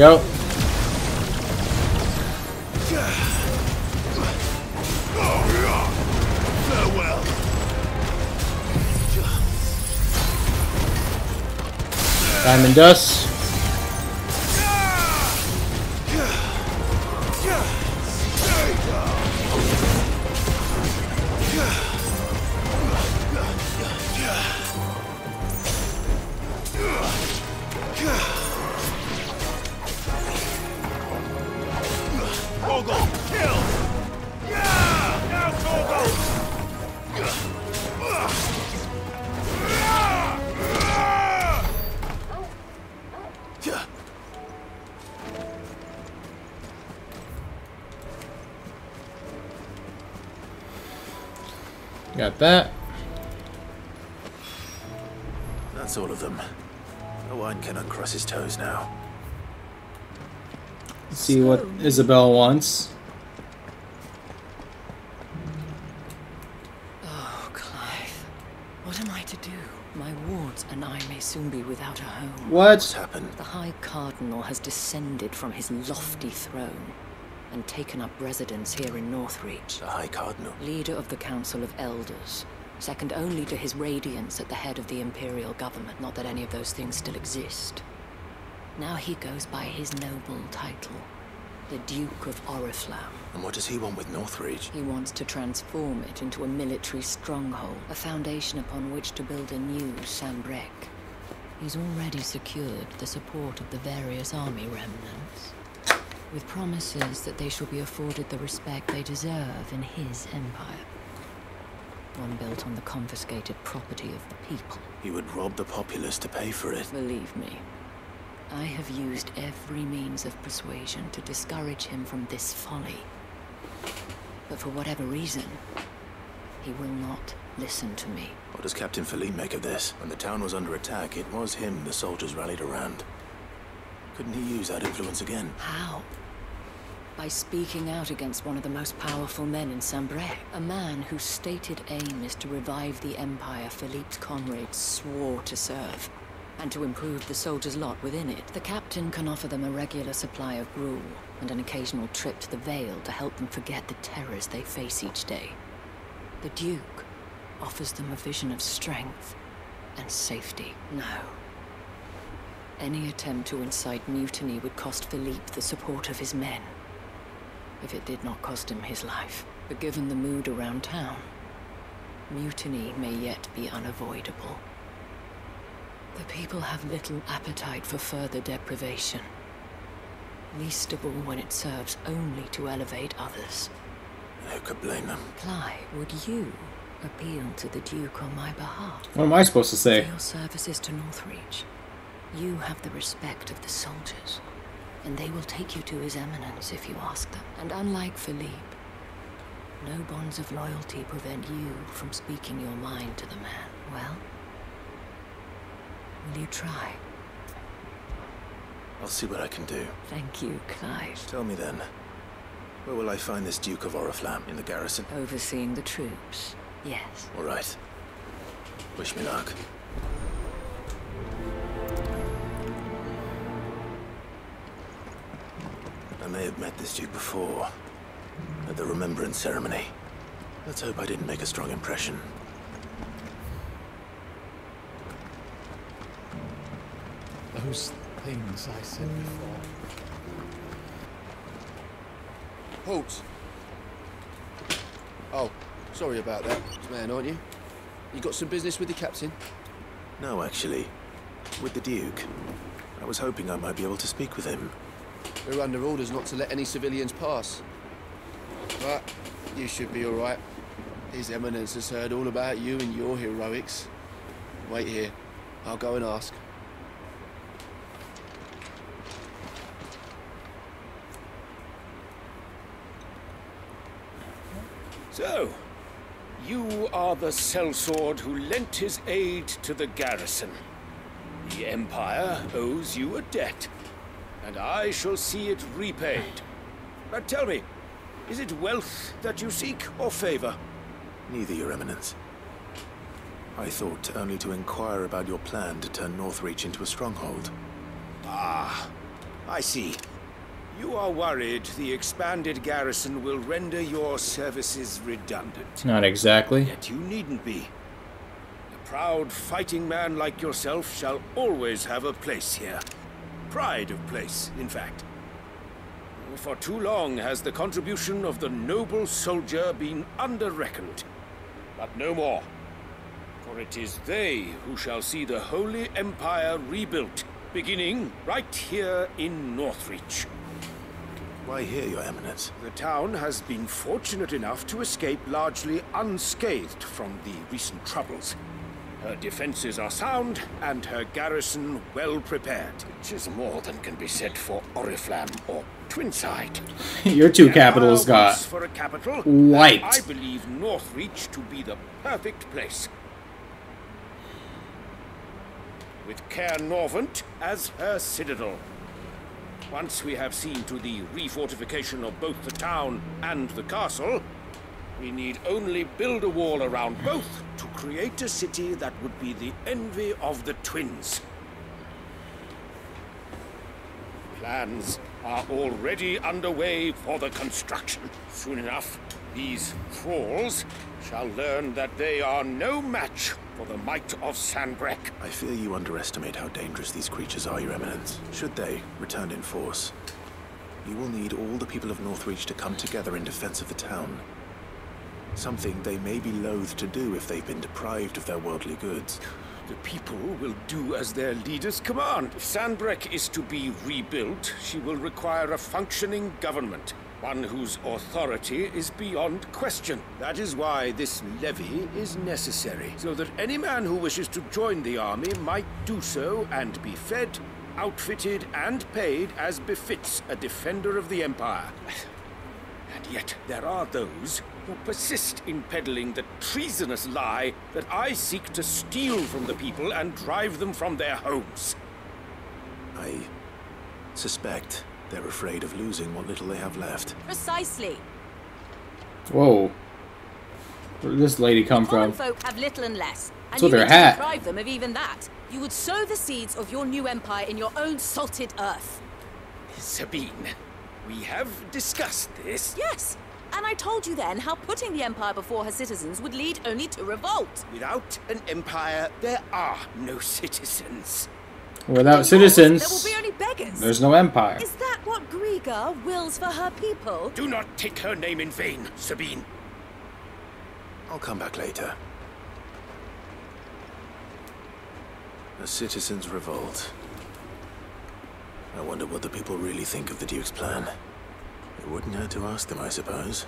go. Farewell. Diamond dust. Got that. That's all of them. No one can uncross his toes now. Let's see what Isabel wants. Oh, Clive. What am I to do? My wards and I may soon be without a home. What's What? happened? The High Cardinal has descended from his lofty throne and taken up residence here in Northreach. The High Cardinal. Leader of the Council of Elders, second only to his Radiance at the head of the Imperial government. Not that any of those things still exist. Now he goes by his noble title, the Duke of Oriflamme. And what does he want with Northreach? He wants to transform it into a military stronghold, a foundation upon which to build a new Sambrec. He's already secured the support of the various army remnants, with promises that they shall be afforded the respect they deserve in his empire. One built on the confiscated property of the people. He would rob the populace to pay for it. Believe me, I have used every means of persuasion to discourage him from this folly. But for whatever reason, he will not listen to me. What does Captain Philippe make of this? When the town was under attack, it was him the soldiers rallied around. Couldn't he use that influence again? How? By speaking out against one of the most powerful men in Sambrec. A man whose stated aim is to revive the empire Philippe's comrades swore to serve, and to improve the soldiers' lot within it. The captain can offer them a regular supply of gruel, and an occasional trip to the Vale to help them forget the terrors they face each day. The Duke offers them a vision of strength and safety. No. Any attempt to incite mutiny would cost Philippe the support of his men, if it did not cost him his life. But given the mood around town, mutiny may yet be unavoidable. The people have little appetite for further deprivation, least of all when it serves only to elevate others. Who could blame them? Clive, would you appeal to the Duke on my behalf? What am I supposed to For say? your services to Northreach, you have the respect of the soldiers, and they will take you to His Eminence if you ask them. And unlike Philippe, no bonds of loyalty prevent you from speaking your mind to the man. Well, will you try? I'll see what I can do. Thank you, Clive. Tell me then, where will I find this Duke of Oriflamme? In the garrison? Overseeing the troops, yes. All right. Wish me luck. I may have met this Duke before, at the Remembrance ceremony. Let's hope I didn't make a strong impression. Those things I said before. Halt! Oh, sorry about that, man, aren't you? You got some business with the captain? No, actually. With the Duke. I was hoping I might be able to speak with him. We're under orders not to let any civilians pass. But you should be all right. His Eminence has heard all about you and your heroics. Wait here. I'll go and ask. So, you are the sellsword who lent his aid to the garrison. The Empire owes you a debt, and I shall see it repaid. But tell me, is it wealth that you seek, or favor? Neither, Your Eminence. I thought only to inquire about your plan to turn Northreach into a stronghold. Ah, I see. You are worried the expanded garrison will render your services redundant. Not exactly. Yet you needn't be. A proud fighting man like yourself shall always have a place here. Pride of place, in fact. For too long has the contribution of the noble soldier been under-reckoned. But no more. For it is they who shall see the Holy Empire rebuilt, beginning right here in Northreach. Why here, Your Eminence? The town has been fortunate enough to escape largely unscathed from the recent troubles. Her defenses are sound, and her garrison well prepared, which is more than can be said for Oriflamme or Twinside. Your two capitals got for a capital, wiped. I believe Northreach to be the perfect place. With Caer Norvent as her citadel. Once we have seen to the refortification of both the town and the castle, we need only build a wall around both to create a city that would be the envy of the twins. Plans are already underway for the construction. Soon enough, these thralls shall learn that they are no match for the might of Sanbreque. I fear you underestimate how dangerous these creatures are, Your Eminence. Should they return in force, you will need all the people of Northreach to come together in defense of the town. Something they may be loath to do if they've been deprived of their worldly goods. The people will do as their leaders command. If Sanbreque is to be rebuilt, she will require a functioning government. One whose authority is beyond question. That is why this levy is necessary, so that any man who wishes to join the army might do so and be fed, outfitted, and paid as befits a defender of the Empire. And yet there are those who persist in peddling the treasonous lie that I seek to steal from the people and drive them from their homes. I suspect they're afraid of losing what little they have left. Precisely. Whoa. Where did this lady come Common from? folk have little and less, and What's you with her need to hat? deprive them of even that. You would sow the seeds of your new empire in your own salted earth. Sabine, we have discussed this. Yes, and I told you then how putting the empire before her citizens would lead only to revolt. Without an empire, there are no citizens. Without citizens, There will be only beggars. there's no empire. Is that what Griga wills for her people? Do not take her name in vain, Sabine. I'll come back later. A citizens' revolt. I wonder what the people really think of the Duke's plan. It wouldn't hurt to ask them, I suppose.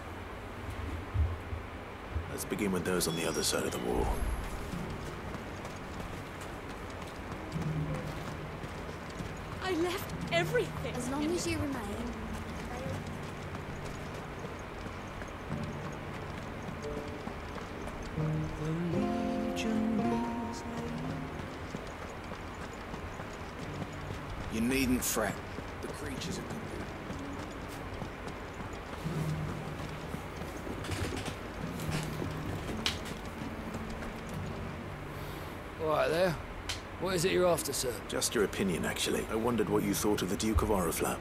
Let's begin with those on the other side of the wall. I left everything. As long as you remain. You needn't fret. The creatures are coming. All right there. What is it you're after, sir? Just your opinion, actually. I wondered what you thought of the Duke of Oriflamme.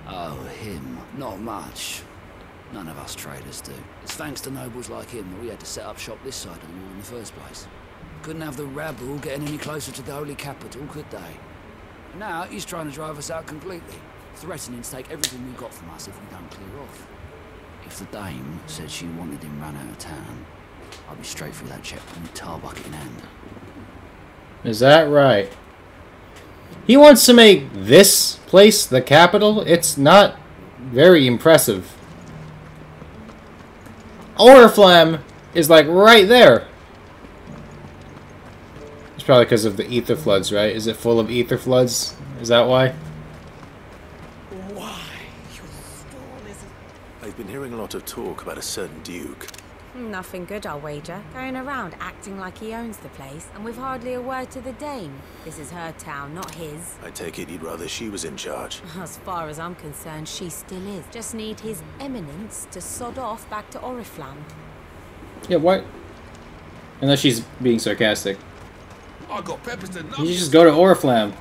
Oh, him. Not much. None of us traders do. It's thanks to nobles like him that we had to set up shop this side of the wall in the first place. Couldn't have the rabble getting any closer to the holy capital, could they? Now he's trying to drive us out completely, threatening to take everything we've got from us if we don't clear off. If the dame said she wanted him run out of town, I'd be straight through that checkpoint with tar bucket in hand. Is that right? He wants to make this place the capital? It's not very impressive. Oriflamme is like right there. It's probably because of the ether floods, right? Is it full of ether floods? Is that why? Why? Your stall is... I've been hearing a lot of talk about a certain Duke. Nothing good, I'll wager. Going around acting like he owns the place, and with hardly a word to the dame. This is her town, not his. I take it you'd rather she was in charge. As far as I'm concerned, she still is. Just need his eminence to sod off back to Oriflamme. Yeah, what? Unless she's being sarcastic. I got peppers to You just go to Oriflamme.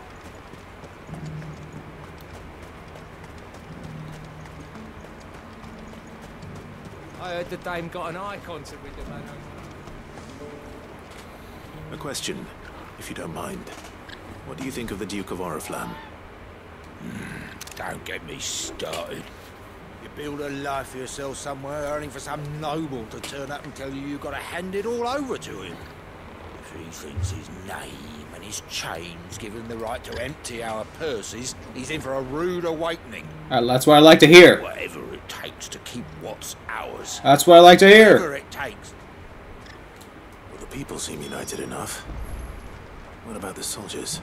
I heard the dame got an eye concert with the man. A question, if you don't mind. What do you think of the Duke of Oriflamme? Don't get me started. You build a life for yourself somewhere, earning for some noble to turn up and tell you you've got to hand it all over to him. If he thinks his name and his chains give him the right to empty our purses, he's in for a rude awakening. That's what I like to hear. Whatever it takes to keep what's ours. That's what I like to hear. Whatever it takes. Well, the people seem united enough. What about the soldiers?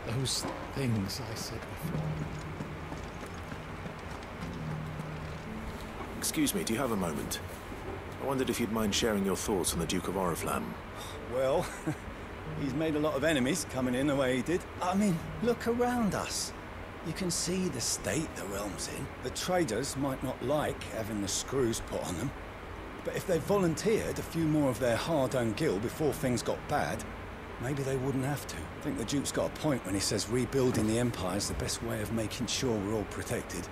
Those things I said before. Excuse me, do you have a moment? I wondered if you'd mind sharing your thoughts on the Duke of Oriflamme. Well, he's made a lot of enemies coming in the way he did. I mean, look around us. You can see the state the realm's in. The traders might not like having the screws put on them, but if they volunteered a few more of their hard-earned gil before things got bad, maybe they wouldn't have to. I think the Duke's got a point when he says rebuilding the Empire is the best way of making sure we're all protected.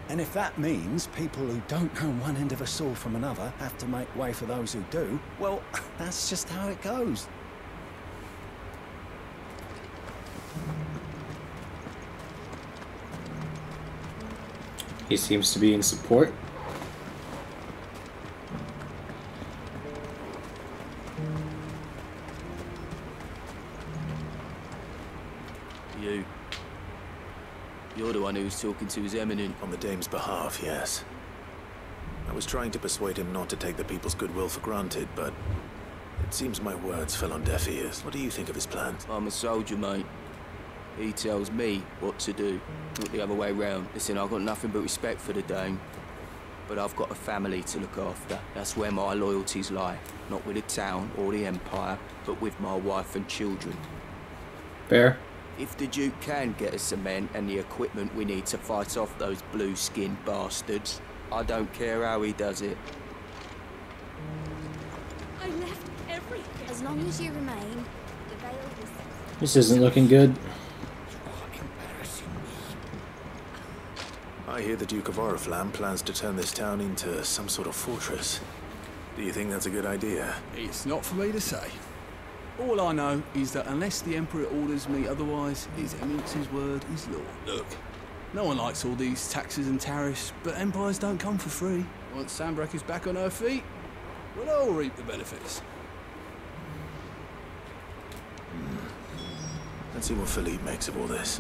And if that means people who don't know one end of a sword from another have to make way for those who do, well, that's just how it goes. He seems to be in support. You're the one who's talking to His Eminent. On the Dame's behalf, yes. I was trying to persuade him not to take the people's goodwill for granted, but it seems my words fell on deaf ears. What do you think of his plans? I'm a soldier, mate. He tells me what to do, not the other way round. Listen, I've got nothing but respect for the Dame, but I've got a family to look after. That's where my loyalties lie. Not with the town or the Empire, but with my wife and children. Fair. If the Duke can get us some men and the equipment we need to fight off those blue-skinned bastards, I don't care how he does it. I left everything. As long as you remain, the veil is... This isn't looking good. I hear the Duke of Oriflamme plans to turn this town into some sort of fortress. Do you think that's a good idea? It's not for me to say. All I know is that unless the Emperor orders me otherwise, His Eminence's word is law. Look, no one likes all these taxes and tariffs, but empires don't come for free. Once Sanbreque is back on her feet, we'll all reap the benefits. Let's see what Philippe makes of all this.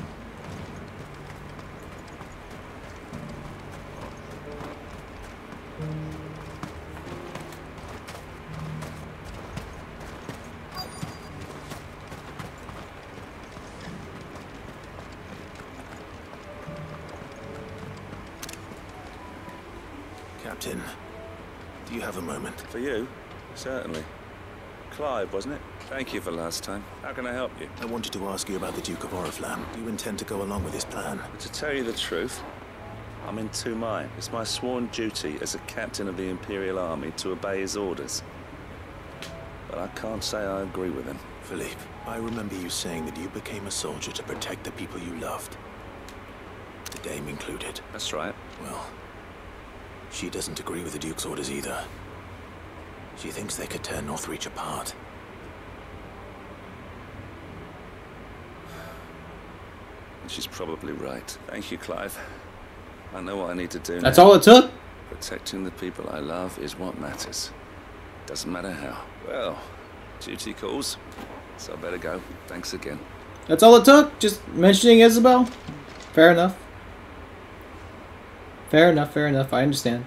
Captain, do you have a moment? For you? Certainly. Clive, wasn't it? Thank you for last time. How can I help you? I wanted to ask you about the Duke of Oriflamme. Do you intend to go along with his plan? To tell you the truth, I'm in two minds. It's my sworn duty as a captain of the Imperial Army to obey his orders. But I can't say I agree with him. Philippe, I remember you saying that you became a soldier to protect the people you loved. The Dame included. That's right. Well, she doesn't agree with the Duke's orders either. She thinks they could tear Northreach apart. She's probably right. Thank you, Clive. I know what I need to do now. That's all it took? Protecting the people I love is what matters. Doesn't matter how. Well, duty calls, so I better go. Thanks again. That's all it took? Just mentioning Isabel? Fair enough. Fair enough, fair enough. I understand.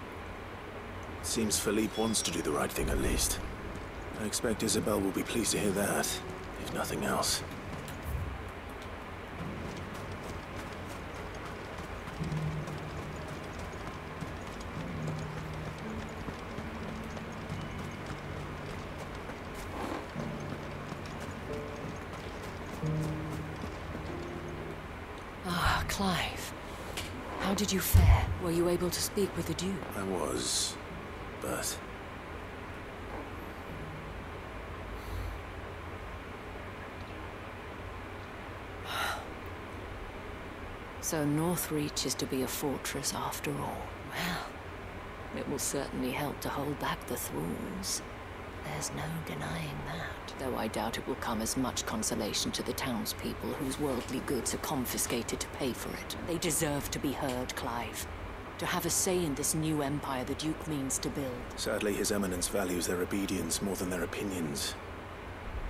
Seems Philippe wants to do the right thing at least. I expect Isabel will be pleased to hear that, if nothing else. Ah, Clive. How How did you fare? Were you able to speak with the Duke? I was, but... So Northreach is to be a fortress after all. Well, it will certainly help to hold back the thralls. There's no denying that. Though I doubt it will come as much consolation to the townspeople whose worldly goods are confiscated to pay for it. They deserve to be heard, Clive. To have a say in this new empire the Duke means to build. Sadly, His Eminence values their obedience more than their opinions,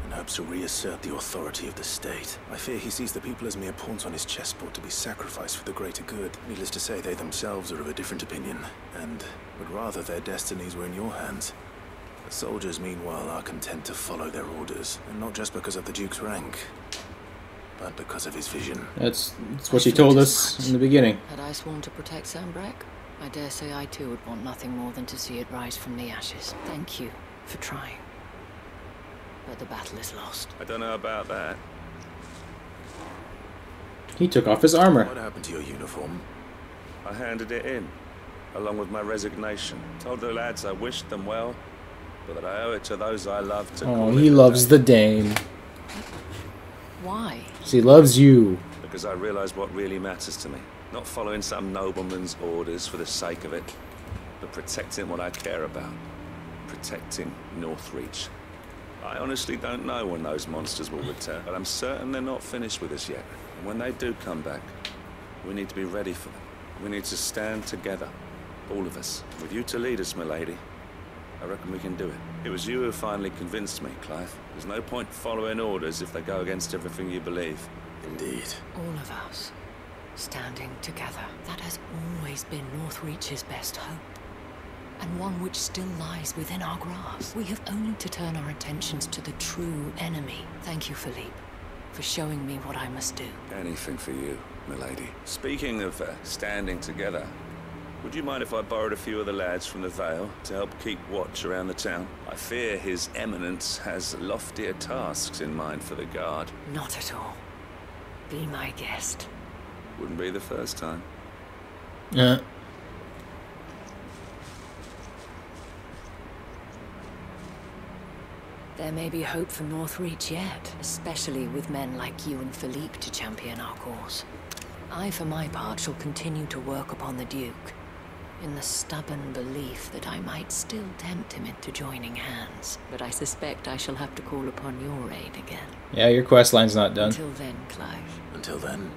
and hopes to reassert the authority of the state. I fear he sees the people as mere pawns on his chessboard to be sacrificed for the greater good. Needless to say, they themselves are of a different opinion, and would rather their destinies were in your hands. The soldiers, meanwhile, are content to follow their orders, and not just because of the Duke's rank, but because of his vision. That's what she told us in the beginning. Had I sworn to protect Sanbreque, I dare say I too would want nothing more than to see it rise from the ashes. Thank you for trying. But the battle is lost. I don't know about that. He took off his armor. What happened to your uniform? I handed it in, along with my resignation. Told the lads I wished them well, but that I owe it to those I love to Oh, he loves the Dane. Why? He loves you. Because I realise what really matters to me. Not following some nobleman's orders for the sake of it, but protecting what I care about. Protecting Northreach. I honestly don't know when those monsters will return, but I'm certain they're not finished with us yet. And when they do come back, we need to be ready for them. We need to stand together, all of us. With you to lead us, milady, I reckon we can do it. It was you who finally convinced me, Clive. There's no point following orders if they go against everything you believe. Indeed. All of us, standing together. That has always been Northreach's best hope. And one which still lies within our grasp. We have only to turn our attentions to the true enemy. Thank you, Philippe, for showing me what I must do. Anything for you, milady. Speaking of standing together, would you mind if I borrowed a few of the lads from the Vale to help keep watch around the town? I fear His Eminence has loftier tasks in mind for the guard. Not at all. Be my guest. Wouldn't be the first time. Yeah. There may be hope for Northreach yet, especially with men like you and Philippe to champion our cause. I, for my part, shall continue to work upon the Duke, in the stubborn belief that I might still tempt him into joining hands. But I suspect I shall have to call upon your aid again. Yeah, your quest line's not done. Until then, Clive. Until then.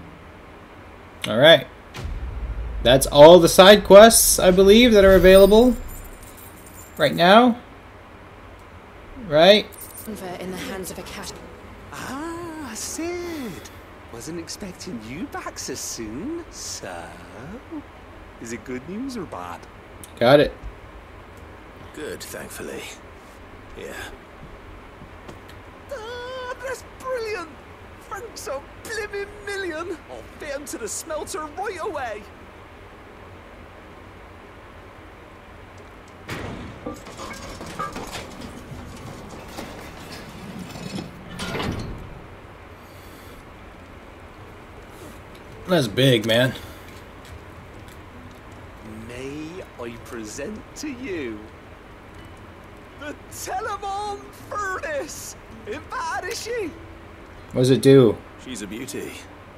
Alright. That's all the side quests, I believe, that are available right now. Right? In the hands of a cat. Ah, Sid. Wasn't expecting you back so soon. So, is it good news or bad? Got it. Good, thankfully. Yeah. Ah, that's brilliant. Thanks a blimmin' million. I'll fit him to the smelter right away. That's big, man. May I present to you the Telemon Furnace? Ain't bad, is she? What does it do? She's a beauty.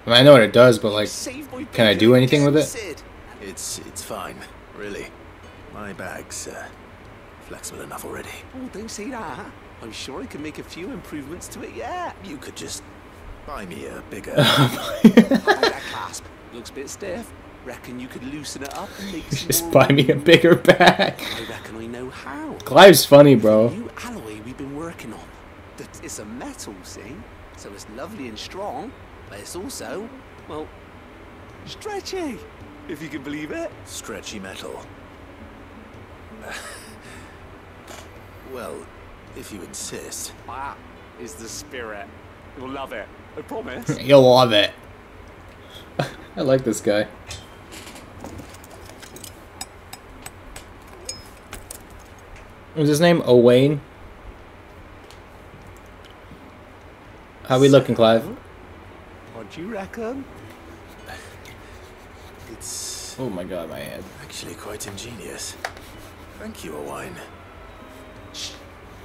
I mean, I know what it does, but like, can I do anything with it? It's fine, really. My bag's flexible enough already. Oh, don't say that. I'm sure I can make a few improvements to it yet. You could just buy me a bigger... How about that clasp? Looks a bit stiff. Reckon you could loosen it up and make some Just more buy me a bigger bag. I reckon I know how. Clive's funny, bro. The new alloy we've been working on. It's a metal, see? So it's lovely and strong, but it's also, well, stretchy, if you can believe it. Stretchy metal. Well, if you insist. That is the spirit. You'll love it. I promise. You'll love it. I like this guy. What's his name? Owain? How we looking, Clive? What do you reckon? It's Oh my god, my head. Actually quite ingenious. Thank you, Owain. Shh.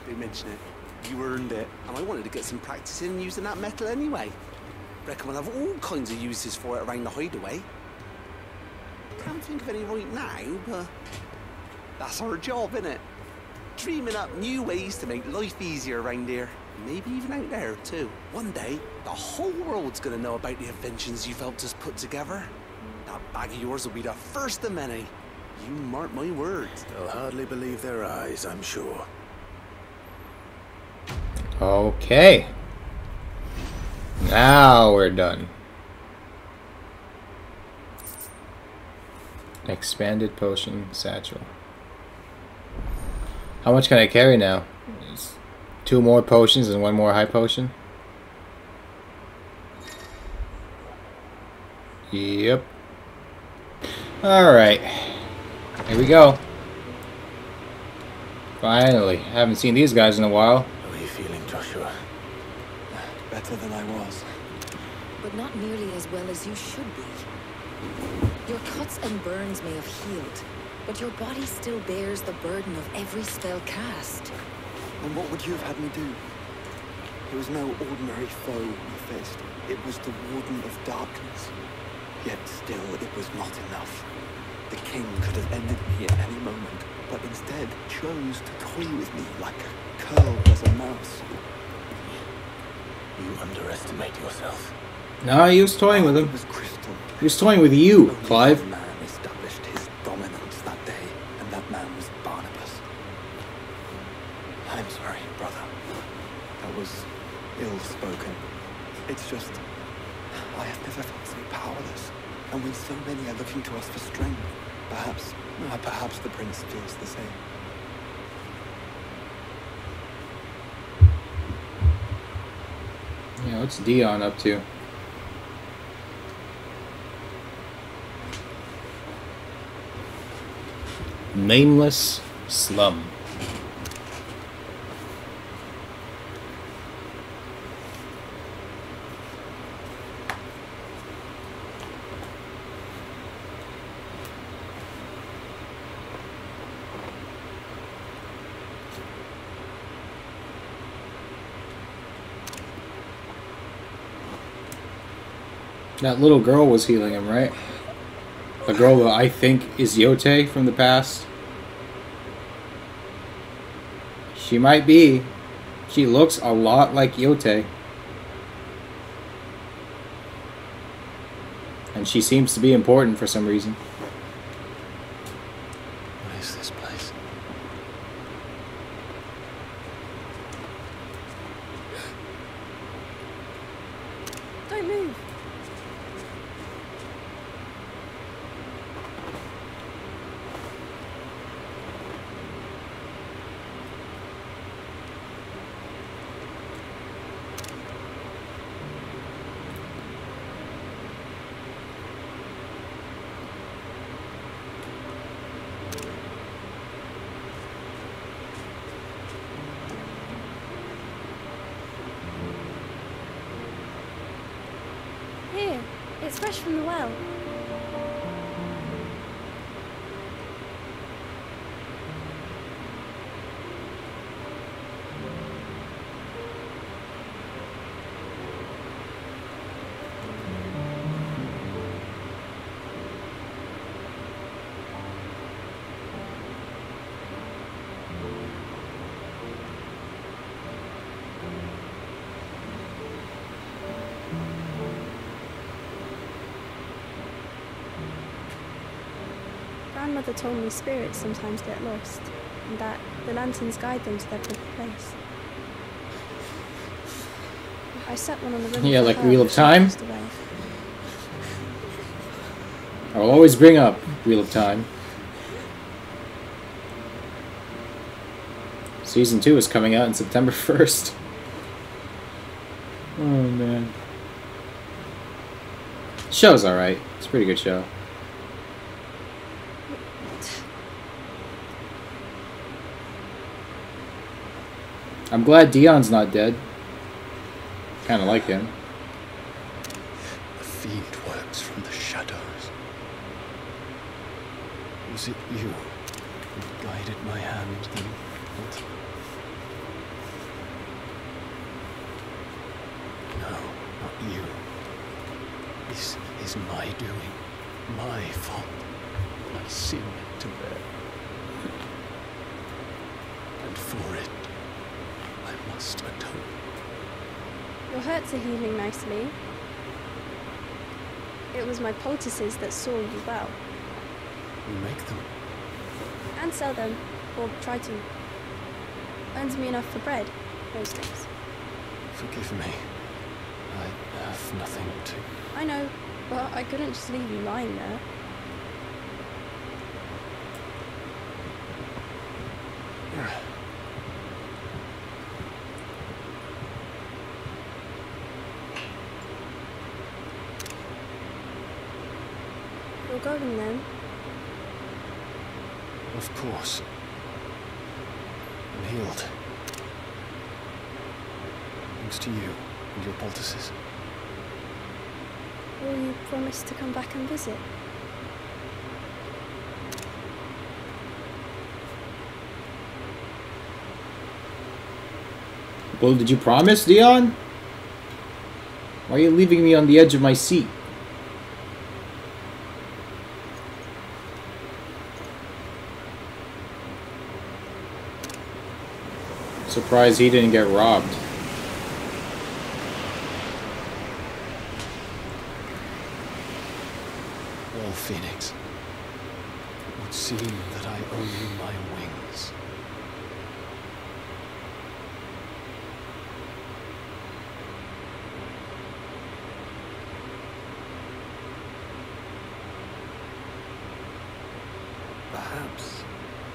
Don't mention it. You earned it. And I wanted to get some practice in using that metal anyway. Reckon we'll have all kinds of uses for it around the hideaway. Can't think of any right now, but that's our job, innit? Dreaming up new ways to make life easier around here. Maybe even out there, too. One day, the whole world's gonna know about the inventions you've helped us put together. That bag of yours will be the first of many. You mark my words. They'll hardly believe their eyes, I'm sure. Okay. Now we're done. Expanded potion satchel. How much can I carry now? 2 more potions and 1 more high potion? Yep. Alright. Here we go. Finally. Haven't seen these guys in a while. How are you feeling, Joshua? Better than I was. But not nearly as well as you should be. Your cuts and burns may have healed, but your body still bears the burden of every spell cast. And what would you have had me do? It was no ordinary foe we faced. It was the Warden of Darkness. Yet still, it was not enough. The king could have ended me at any moment, but instead chose to toy with me like a curl does a mouse. You underestimate yourself. No, he was toying with him. It was crystal. He was toying with you, Clive. One man established his dominance that day, and that man was Barnabas. I'm sorry, brother. That was ill-spoken. It's just, I have never felt so powerless. And when so many are looking to us for strength, perhaps the prince feels the same. Yeah, what's Dion up to? Nameless slum. That little girl was healing him, right? The girl that I think is Jote from the past. She might be. She looks a lot like Jote. And she seems to be important for some reason. What is this place? Don't move. Here, it's fresh from the well. Grandmother told me spirits sometimes get lost, and that the lanterns guide them to their proper place. I set one on the river. Yeah, for like her Wheel of before she Time. passed away. I'll always bring up Wheel of Time. Season 2 is coming out on September 1st. Oh man. Show's alright. It's a pretty good show. I'm glad Dion's not dead. Kinda like him. The fiend works from the shadows. Was it you who guided my hand then? What? No, not you. This is my doing, my fault, my sin to bear. And for it, I must atone. Your hurts are healing nicely. It was my poultices that saw you well. You make them? And sell them, or try to. Earns me enough for bread, most days. Forgive me. I have nothing to... I know, but I couldn't just leave you lying there. You're going then? Of course. I'm healed. Thanks to you and your poultices. Will you promise to come back and visit? Well, did you promise, Dion? Why are you leaving me on the edge of my seat? Surprised he didn't get robbed. Well, Phoenix, it would seem that I owe you my wings. Perhaps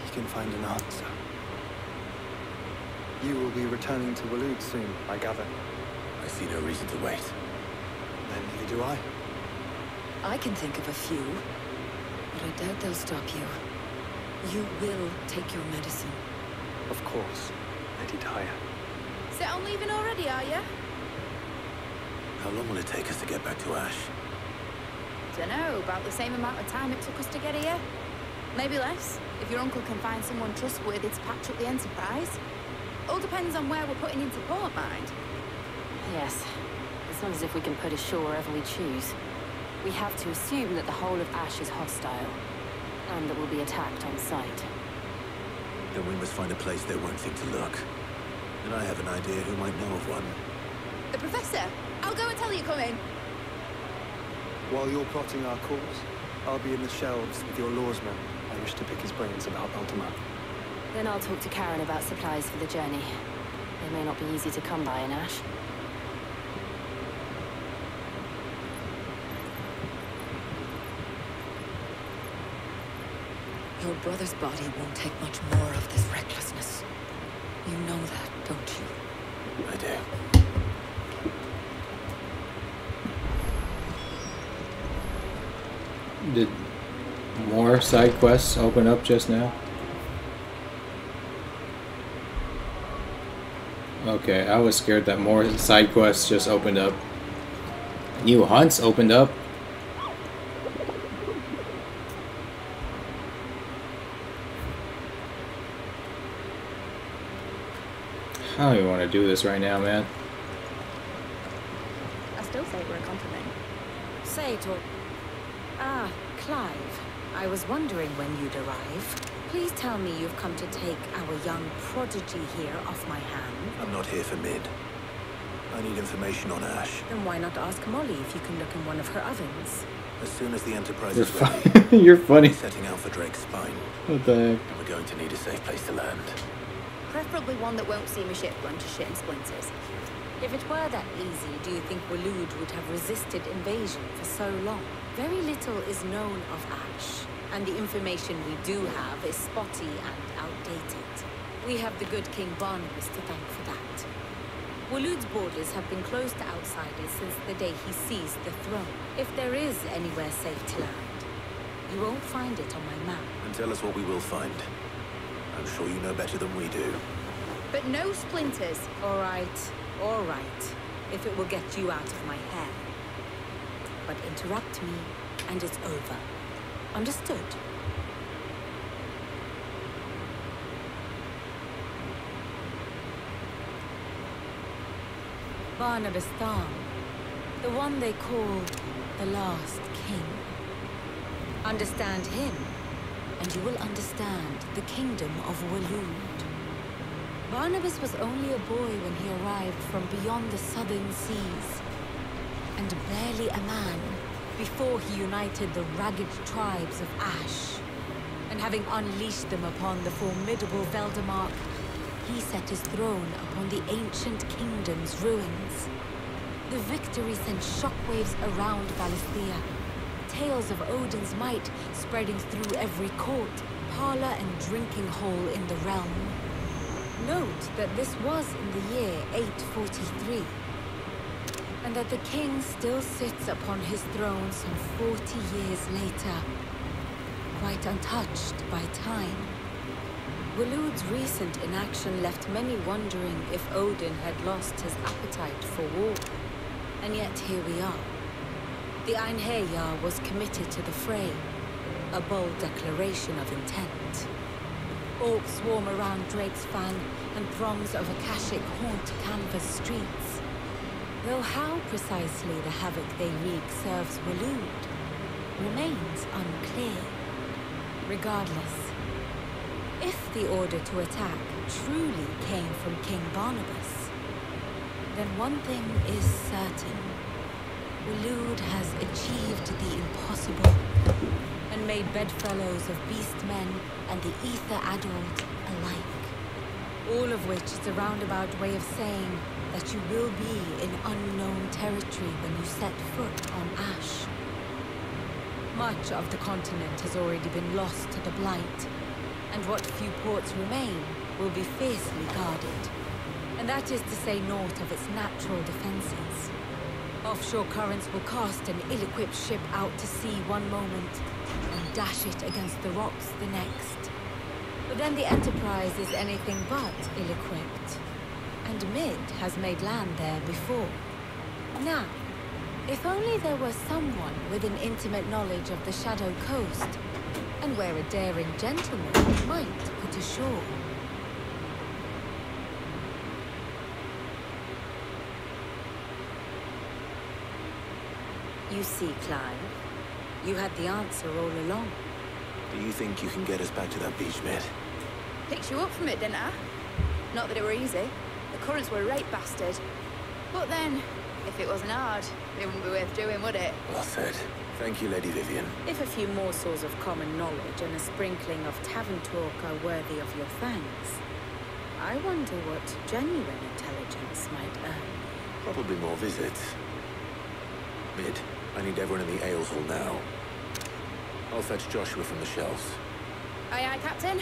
he can find an answer. You will be returning to Waloed soon, I gather. I see no reason to wait. Then neither do I. I can think of a few, but I doubt they'll stop you. You will take your medicine. Of course, Lady Daya. Set on leaving already, are you? How long will it take us to get back to Ash? Dunno, about the same amount of time it took us to get here. Maybe less, if your uncle can find someone trustworthy to patch up the Enterprise. All depends on where we're putting into port, mind. Yes. It's not as if we can put ashore wherever we choose. We have to assume that the whole of Ash is hostile, and that we'll be attacked on sight. Then we must find a place they won't think to look. And I have an idea who might know of one. The Professor! I'll go and tell you come in. While you're plotting our course, I'll be in the shelves with your lawsman. I wish to pick his brains about Ultima. Then I'll talk to Karen about supplies for the journey. They may not be easy to come by in Ash. Your brother's body won't take much more of this recklessness. You know that, don't you? I do. Did more side quests open up just now? Okay, I was scared that more side quests just opened up. New hunts opened up. I don't even want to do this right now, man. I still say we're a compliment. Say it all. Ah, Clive. I was wondering when you'd arrive. Please tell me you've come to take our young prodigy here off my hand. I'm not here for Mid. I need information on Ash. Then why not ask Molly if you can look in one of her ovens? As soon as the Enterprise You're is ready, You're funny. we're setting out for Drake's Spine. What the heck? And we're going to need a safe place to land. Preferably one that won't see my ship run to shit and splinters. If it were that easy, do you think Waloed would have resisted invasion for so long? Very little is known of Ash, and the information we do have is spotty and outdated. We have the good King Barnabas to thank for that. Waloed's borders have been closed to outsiders since the day he seized the throne. If there is anywhere safe to land, you won't find it on my map. And tell us what we will find. I'm sure you know better than we do. But no splinters. All right, if it will get you out of my hair. But interrupt me, and it's over. Understood? Barnabas Thorn, the one they call the Last King. Understand him, and you will understand the kingdom of Waloed. Barnabas was only a boy when he arrived from beyond the southern seas, and barely a man before he united the ragged tribes of Ash. And having unleashed them upon the formidable Veldemark, he set his throne upon the ancient kingdom's ruins. The victory sent shockwaves around Valisthea, tales of Odin's might spreading through every court, parlor, and drinking hole in the realm. Note that this was in the year 843, and that the king still sits upon his throne some 40 years later, quite untouched by time. Waloed's recent inaction left many wondering if Odin had lost his appetite for war. And yet here we are. The Einherjar was committed to the fray, a bold declaration of intent. Orcs swarm around Drake's Fang, and throngs of Akashic haunt Canvas streets. Though how precisely the havoc they wreak serves Waloed remains unclear. Regardless, if the order to attack truly came from King Barnabas, then one thing is certain. Waloed has achieved the impossible, and made bedfellows of beastmen and the ether-addled alike. All of which is a roundabout way of saying that you will be in unknown territory when you set foot on Ash. Much of the continent has already been lost to the Blight, and what few ports remain will be fiercely guarded. And that is to say naught of its natural defenses. Offshore currents will cast an ill-equipped ship out to sea one moment, and dash it against the rocks the next. But then the Enterprise is anything but ill-equipped, and Mid has made land there before. Now, if only there were someone with an intimate knowledge of the Shadow Coast, and where a daring gentleman might put ashore. You see, Clive, you had the answer all along. Do you think you can get us back to that beach, Mid? Picked you up from it, didn't I? Not that it were easy. The currents were a right bastard. But then, if it wasn't hard, it wouldn't be worth doing, would it? Well said. Thank you, Lady Vivian. If a few morsels of common knowledge and a sprinkling of tavern talk are worthy of your thanks, I wonder what genuine intelligence might earn. Probably more visits. Mid, I need everyone in the ale hall now. I'll fetch Joshua from the shelves. Aye, aye, Captain.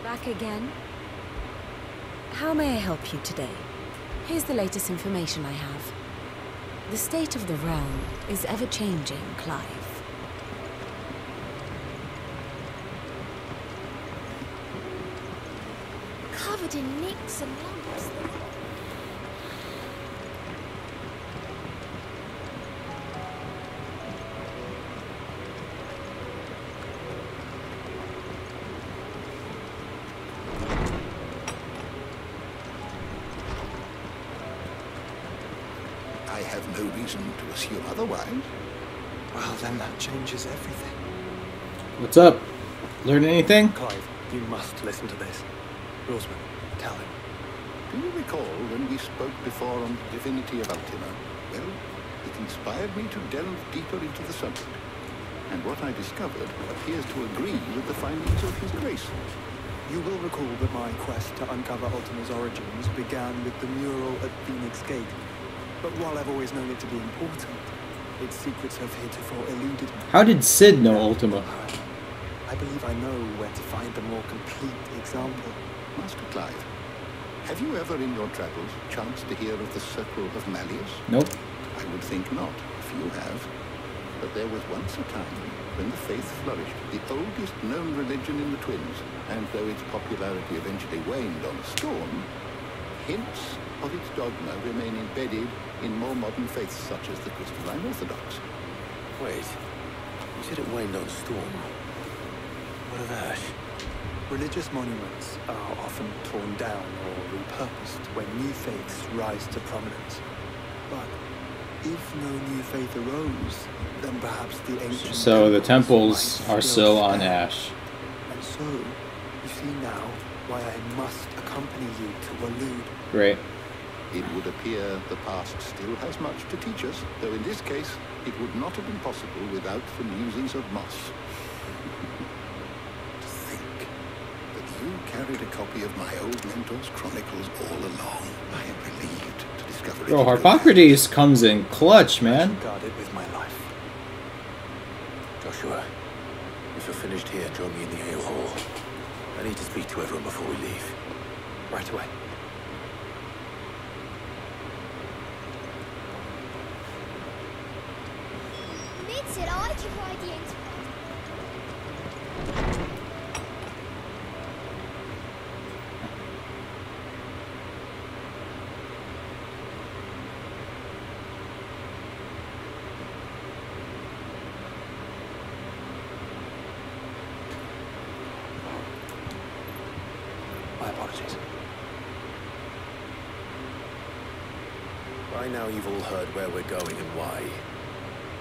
Back again? How may I help you today? Here's the latest information I have. The state of the realm is ever-changing, Clive. Covered in nicks and lumps. I have no reason to assume otherwise. Well, then that changes everything. What's up? Learn anything? Clive, you must listen to this. Roseman, tell him. Do you recall when we spoke before on the divinity of Ultima? Well, it inspired me to delve deeper into the subject. And what I discovered appears to agree with the findings of His Grace. You will recall that my quest to uncover Ultima's origins began with the mural at Phoenix Gate. But while I've always known it to be important, its secrets have heretofore eluded me. How did Sid know Ultima? I believe I know where to find the more complete example. Master Clive, have you ever in your travels chanced to hear of the Circle of Malleus? Nope. I would think not, if you have. But there was once a time when the faith flourished, the oldest known religion in the Twins, and though its popularity eventually waned on a storm, hints of its dogma remain embedded in more modern faiths such as the Crystalline Orthodox. Wait, you said it waned on storm. What of Ash? Religious monuments are often torn down or repurposed when new faiths rise to prominence. But if no new faith arose, then perhaps the ancient... So the temples are still on Ash. And so, you see now why I must accompany you to Waloed. Great. It would appear the past still has much to teach us, though in this case, it would not have been possible without the musings of Moss. To think that you carried a copy of my old mentor's chronicles all along. I am relieved to discover it. Bro, Harpocrates comes in clutch, man. Guard it with my life. Joshua, if you're finished here, join me in the ale hall. I need to speak to everyone before we leave. Right away. Said I could ride the Enterprise. My apologies. By now you've all heard where we're going and why.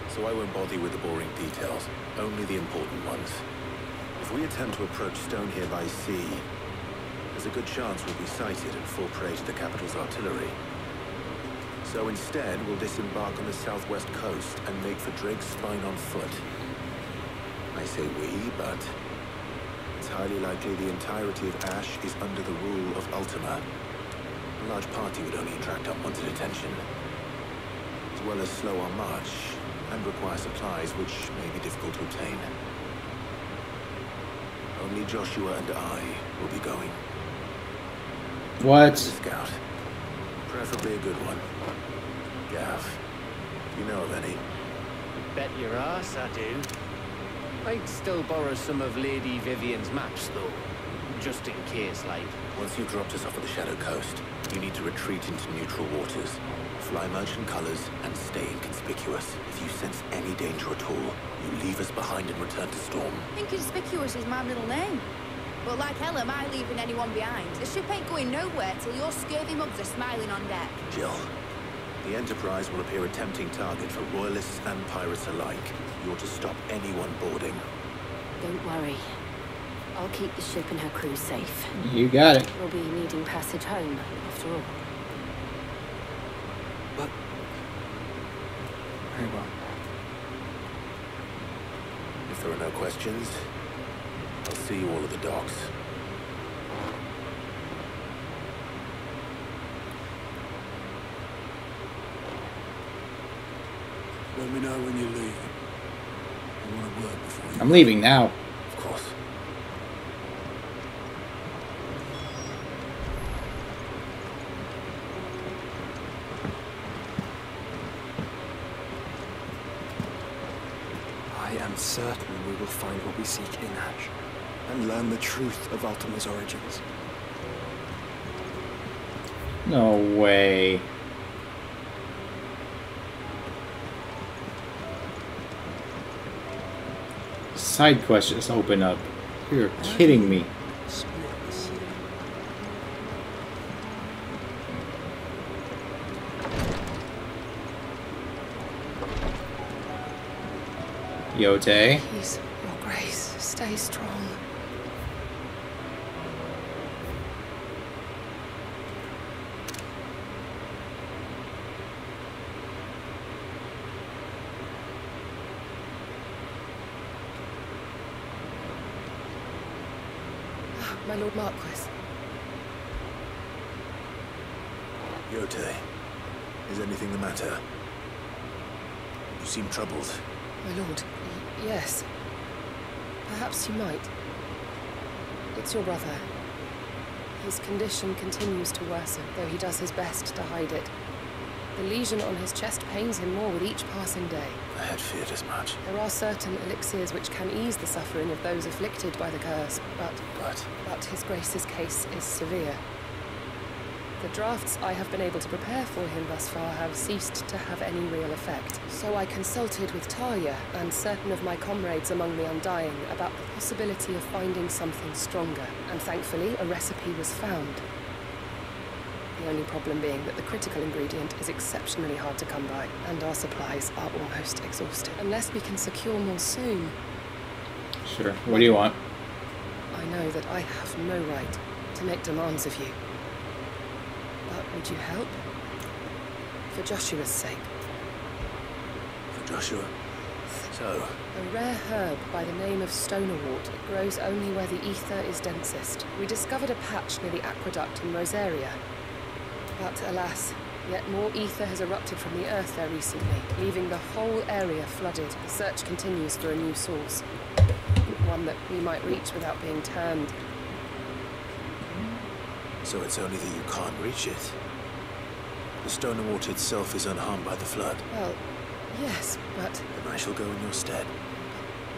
So I won't bother you with the boring details, only the important ones. If we attempt to approach Stone here by sea, there's a good chance we'll be sighted and fall prey to the capital's artillery. So instead, we'll disembark on the southwest coast and make for Drake's Spine on foot. I say we, but it's highly likely the entirety of Ash is under the rule of Ultima. A large party would only attract unwanted attention, as well as slow our march and require supplies which may be difficult to obtain. Only Joshua and I will be going. What? A scout. Preferably a good one. Gav, do you know of any? Bet your ass I do. I'd still borrow some of Lady Vivian's maps, though. Just in case, like. Once you've dropped us off at the Shadow Coast, you need to retreat into neutral waters. Fly merchant colors and stay inconspicuous. If you sense any danger at all, you leave us behind and return to Storm. Inconspicuous is my middle name. But like hell am I leaving anyone behind. The ship ain't going nowhere till your scurvy mugs are smiling on deck. Jill, the Enterprise will appear a tempting target for royalists and pirates alike. You're to stop anyone boarding. Don't worry. I'll keep the ship and her crew safe. You got it. We'll be needing passage home, after all. But... very well. If there are no questions, I'll see you all at the docks. Let me know when you're leaving. I want to work before you... I'm leaving now. Of course. I am certain we will find what we seek in Ash, and learn the truth of Ultima's origins. No way. Side quests just open up. You're kidding me. Jote. Please, Your Grace, stay strong. My Lord Marquis. Jote, is anything the matter? You seem troubled. My lord, yes. Perhaps you might. It's your brother. His condition continues to worsen, though he does his best to hide it. The lesion on his chest pains him more with each passing day. I had feared as much. There are certain elixirs which can ease the suffering of those afflicted by the curse, but His Grace's case is severe. The drafts I have been able to prepare for him thus far have ceased to have any real effect. So I consulted with Talia and certain of my comrades among the Undying about the possibility of finding something stronger, and thankfully a recipe was found. The only problem being that the critical ingredient is exceptionally hard to come by, and our supplies are almost exhausted. Unless we can secure more soon. Sure. What do you want? I know that I have no right to make demands of you. But would you help? For Joshua's sake. For Joshua? So? A rare herb by the name of stonerwort. It grows only where the ether is densest. We discovered a patch near the aqueduct in Rosaria. But alas, yet more ether has erupted from the earth there recently, leaving the whole area flooded. The search continues for a new source. One that we might reach without being turned. So it's only that you can't reach it. The stonerwort itself is unharmed by the flood. Well, yes, but... Then I shall go in your stead.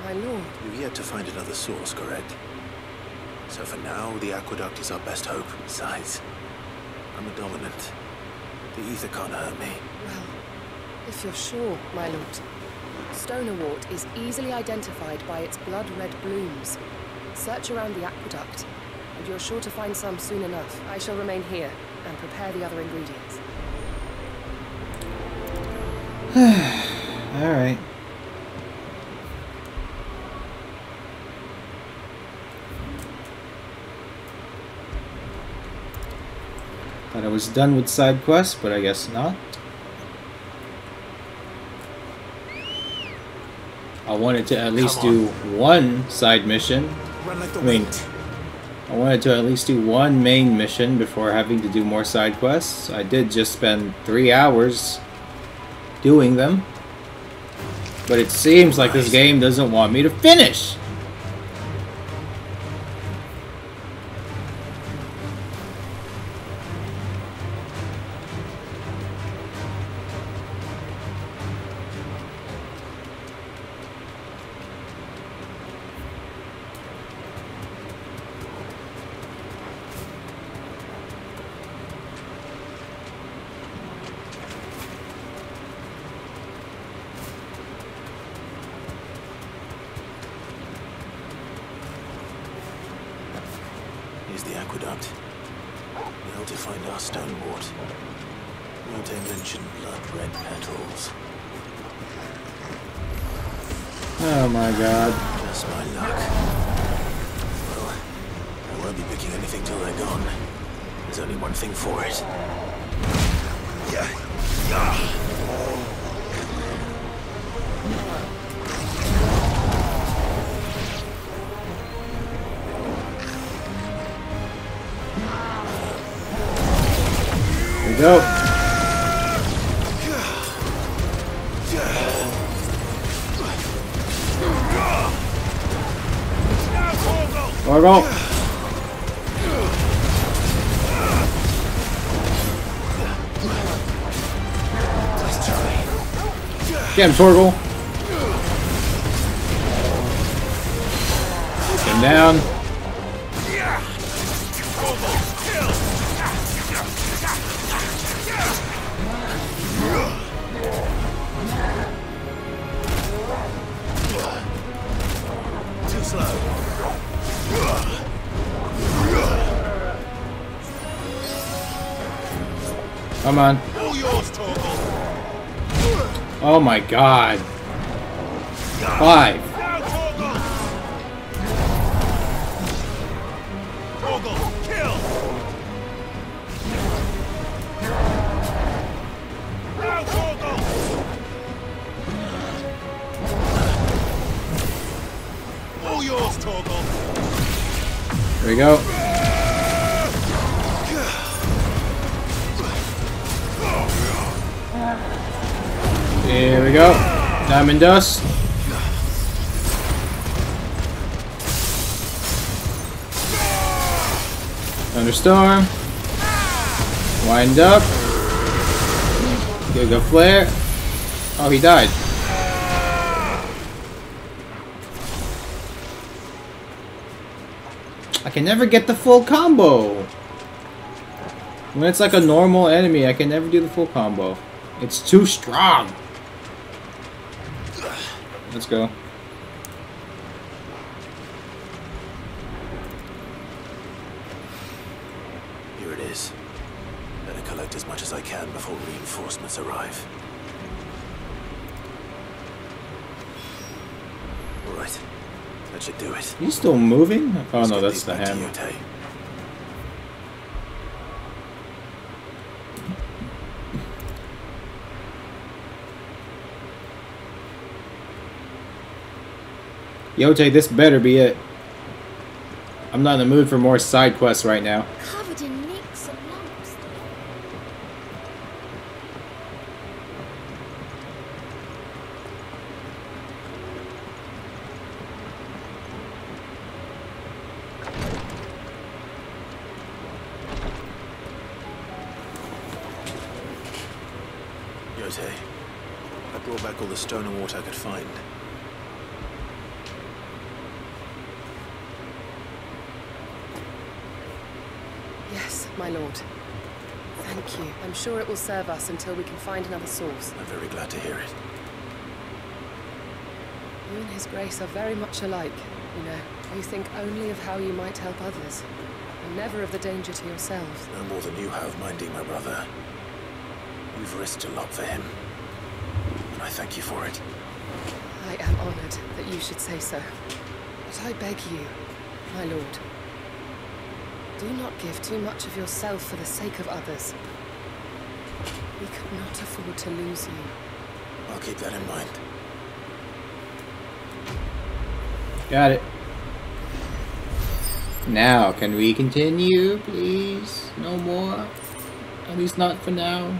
My lord... You've yet to find another source, correct? So for now, the aqueduct is our best hope. Besides, I'm a dominant. The ether can't hurt me. Well, if you're sure, my lord. Stonerwort is easily identified by its blood-red blooms. Search around the aqueduct, and you're sure to find some soon enough. I shall remain here and prepare the other ingredients. Alright. Thought I was done with side quests, but I guess not. I wanted to at least do one side mission. I mean, I wanted to at least do one main mission before having to do more side quests. I did just spend 3 hours doing them. But it seems like this game doesn't want me to finish. Here's the aqueduct. Now to find our stonewort. Jote mentioned blood-red petals. Oh my god. Just my luck. Well, I won't be picking anything till they're gone. There's only one thing for it. There we go. Torgal. Get him, Torgal. Get him down. Too slow. Come on. Oh my god. 5. There we go. Here we go. Diamond dust. Thunderstorm. Wind up. Giga flare. Oh, he died. I can never get the full combo. When it's like a normal enemy, I can never do the full combo. It's too strong. Let's go. Here it is. Better collect as much as I can before reinforcements arrive. All right. That should do it. He's still moving? Oh Let's no, get that's these the back to hammer. Jote. Jote, this better be it. I'm not in the mood for more side quests right now. Covered in nicks and lumps. Jote, I brought back all the stone and water I could find. Yes, my lord. Thank you. I'm sure it will serve us until we can find another source. I'm very glad to hear it. You and His Grace are very much alike, you know. You think only of how you might help others, and never of the danger to yourselves. No more than you have minding my brother. You've risked a lot for him, and I thank you for it. I am honored that you should say so. But I beg you, my lord, do not give too much of yourself for the sake of others. We could not afford to lose you. I'll keep that in mind. Got it. Now, can we continue, please? No more? At least not for now.